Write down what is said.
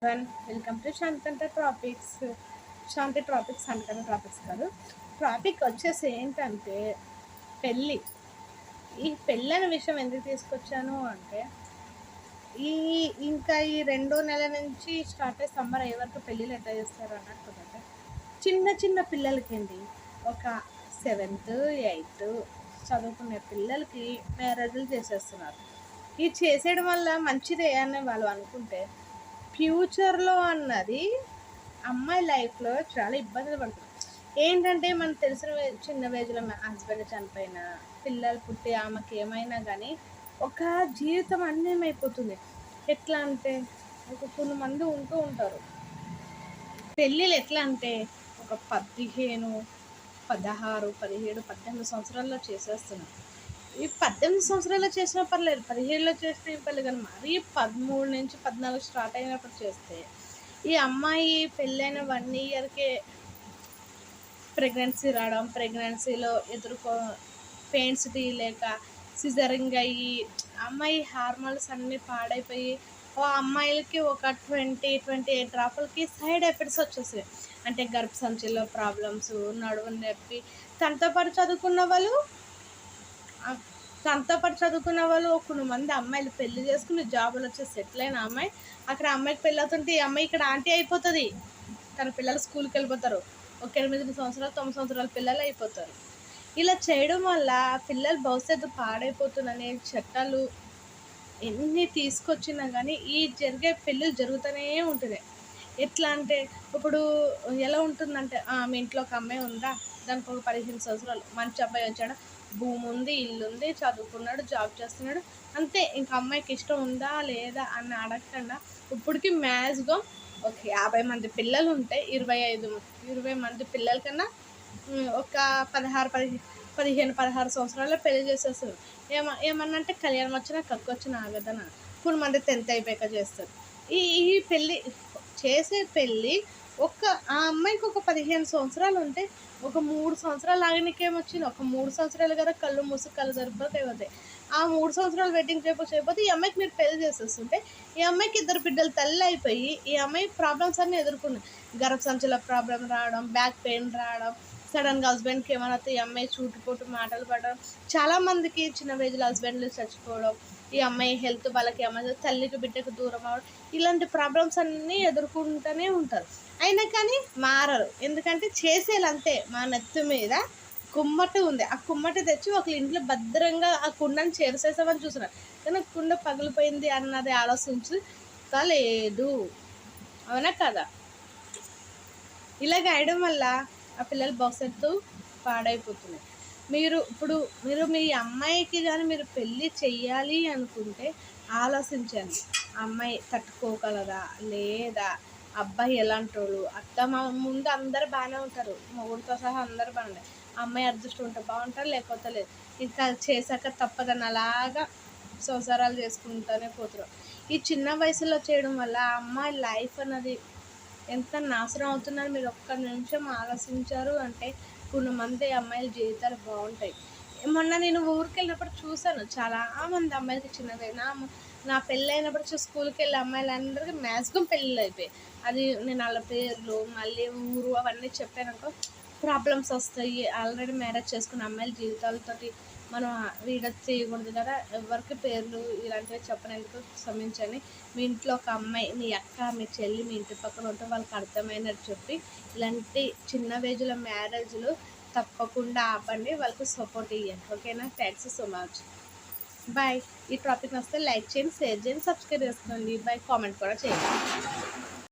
Welcome to శాంతంట topics. Shanti topics అంతకన్నా topics కాదు. టాపిక్ వచ్చేసి ఏంటంటే పెళ్ళి. ఈ పెళ్ళి అనే విషయం ఎందుకు తీసుకొచ్చాను అంటే ఈ రెండో నెల నుంచి స్టార్ట్ అయ్యే సమ్మర్ అయ్యే వరకు పెళ్ళిళ్ళు ఎట్లా చేస్తారు అన్నట్టు చిన్న చిన్న పిల్లలకి ఏంటి ఒక 7th 8th చదువుకునే పిల్లలకి మ్యారేజ్లు చేసేస్తున్నారు. ఇది చేసేయడం వల్ల మంచిదే అని వాళ్ళు అనుకుంటే ఫ్యూచర్లో అన్నది అమ్మాయి లైఫ్లో చాలా ఇబ్బందులు పడుతుంది. ఏంటంటే మనకు తెలిసిన చిన్న ఏజ్లో హస్బెండ్ చనిపోయినా పిల్లలు పుట్టి ఆమెకి ఏమైనా కానీ ఒక జీవితం అన్యమైపోతుంది. ఎట్లా అంటే కొంతమంది ఉంటూ ఉంటారు పెళ్ళిళ్ళు ఎట్లా అంటే ఒక 15 16 17 18 సంవత్సరాల్లో చేసేస్తున్నారు. ఈ 18 సంవత్సరాల్లో చేసినా పర్లేదు, 17లో చేస్తే పర్లేదు, కానీ మరీ 13 నుంచి 14 స్టార్ట్ అయినప్పుడు చేస్తే ఈ అమ్మాయి పెళ్ళైన 1 ఇయర్కే ప్రెగ్నెన్సీ రావడం, ప్రెగ్నెన్సీలో పెయిన్స్ తీయలేక సిజరింగ్ అయ్యి అమ్మాయి హార్మోన్స్ అన్నీ పాడైపోయి అమ్మాయిలకి ఒక 20-28 డ్రాపులకి సైడ్ ఎఫెక్ట్స్ వచ్చేసాయి. అంటే గర్భసంచిలో ప్రాబ్లమ్స్, నడుము నొప్పి. తనతో పాటు చదువుకున్న వాళ్ళు కొంతమంది అమ్మాయిలు పెళ్లి చేసుకుని జాబులు వచ్చి సెటిల్ అయిన అమ్మాయి అక్కడ అమ్మాయికి పెళ్ళి అవుతుంటే ఈ అమ్మాయి ఇక్కడ ఆంటీ అయిపోతుంది. తన పిల్లలు స్కూల్కి వెళ్ళిపోతారు. ఒక 8 సంవత్సరాలు 9 సంవత్సరాల పిల్లలు అయిపోతారు. ఇలా చేయడం వల్ల పిల్లలు భవిష్యత్తు పాడైపోతుందనే చట్టాలు ఎన్ని తీసుకొచ్చినా కానీ ఈ జరిగే పెళ్ళిళ్ళు జరుగుతూనే ఉంటుంది. ఎట్లా అంటే ఇప్పుడు ఎలా ఉంటుందంటే మీ ఇంట్లో ఒక అమ్మాయి ఉందా, దానికి ఒక 15 సంవత్సరాలు మంచి అబ్బాయి వచ్చాడు, భూమి ఉంది, ఇల్లు ఉంది, చదువుకున్నాడు, జాబ్ చేస్తున్నాడు, అంతే. ఇంకా అమ్మాయికి ఇష్టం ఉందా లేదా అని అడగకుండా ఇప్పటికి మ్యాక్సిమం ఒక 50 మంది పిల్లలు ఉంటే 20 మంది పిల్లల కన్నా ఒక 15-16 సంవత్సరాల్లో పెళ్లి చేసేస్తారు. ఏమన్నా అంటే కళ్యాణం వచ్చినా కక్కు వచ్చినా ఆగదన. కొంతమంది 10th అయిపోయాక చేస్తారు. ఈ పెళ్ళి చేసే పెళ్ళి ఆ అమ్మాయికి ఒక 15 సంవత్సరాలు ఉంటే ఒక 3 సంవత్సరాలు ఆగనికేమొచ్చింది, ఒక 3 సంవత్సరాలు కదా కళ్ళు మూసి కళ్ళు సరిపోతాయి. ఆ 3 సంవత్సరాలు వెడ్డింగ్ చేయకపోతే ఈ అమ్మాయికి మీరు పెళ్లి చేసేస్తుంటే ఈ అమ్మాయికి 2 బిడ్డలు తల్లి అయిపోయి ఈ అమ్మాయి ప్రాబ్లమ్స్ అన్నీ ఎదుర్కొన్నాయి. గర్భసంచిలో ప్రాబ్లం రావడం, బ్యాక్ పెయిన్ రావడం, సడన్గా హస్బెండ్కి ఏమైనా ఈ అమ్మాయి చూటుపోటు మాటలు పడడం, చాలామందికి చిన్న ఏజ్లో హస్బెండ్లు చచ్చిపోవడం, ఈ అమ్మాయి హెల్త్ వాళ్ళకి ఏమైనా తల్లికి బిడ్డకు దూరం అవ్వడం, ఇలాంటి ప్రాబ్లమ్స్ అన్నీ ఎదుర్కొంటూనే ఉంటారు. అయినా కానీ మారరు. ఎందుకంటే చేసేలంతే. మా నెత్తి మీద కుమ్మటి ఉంది, ఆ కుమ్మటి తెచ్చి ఒక ఇంట్లో భద్రంగా ఆ కుండను చేర్చేసామని చూస్తున్నారు. కానీ కుండ పగిలిపోయింది అన్నది ఆలోచించలేదు. అవునా కదా? ఇలాగ అయ్యడం వల్ల ఆ పిల్లల భవిష్యత్తు పాడైపోతుంది. మీరు మీ అమ్మాయికి కానీ మీరు పెళ్ళి చెయ్యాలి అనుకుంటే ఆలోచించండి. అమ్మాయి తట్టుకోగలదా లేదా, అబ్బాయి ఎలాంటి వాళ్ళు, ముందు అందరు బాగానే ఉంటారు, మొగుడితో సహా అందరు బాగుంటారు. అమ్మాయి అదృష్టం ఉంటే బాగుంటారు, లేకపోతే లేదు. ఇంకా చేశాక తప్పదని అలాగా సంసారాలు చేసుకుంటూనే పోతారు. ఈ చిన్న వయసులో చేయడం వల్ల ఆ అమ్మాయి లైఫ్ అన్నది ఎంత నాశనం అవుతుందని మీరు ఒక్క నిమిషం ఆలోచించారు అంటే కొంతమంది అమ్మాయిల జీవితాలు బాగుంటాయి. మొన్న నేను ఊరికి వెళ్ళినప్పుడు చూశాను చాలా మంది అమ్మాయిలకి చిన్నదే. నా పెళ్ళి అయినప్పుడు స్కూల్కి వెళ్ళే అమ్మాయిలందరికీ మ్యాక్సిమం పెళ్ళిళ్ళు అయిపోయాయి. అది నేను వాళ్ళ పేర్లు మళ్ళీ ఊరు అవన్నీ చెప్పానుకో ప్రాబ్లమ్స్ వస్తాయి. ఆల్రెడీ మ్యారేజ్ చేసుకున్న అమ్మాయిల జీవితాలతోటి మనం రీడప్ చేయకూడదు కదా. ఎవరికి పేర్లు ఇలాంటివి చెప్పినందుకు క్షమించండి. మీ ఇంట్లో ఒక అమ్మాయి, మీ అక్క, మీ చెల్లి మీ ఇంటి పక్కన ఉంటే వాళ్ళకి అర్థమైనట్టు చెప్పి ఇలాంటి చిన్న ఏజ్లో మ్యారేజ్లు తప్పకుండా ఆపండి, వాళ్ళకి సపోర్ట్ ఇవ్వండి. ఓకేనా? Thanks so much. బాయ్. ఈ టాపిక్ వస్తే లైక్ చేయండి, షేర్ చేయండి, సబ్స్క్రైబ్ చేసుకోండి. బాయ్. కామెంట్ కూడా చేయండి.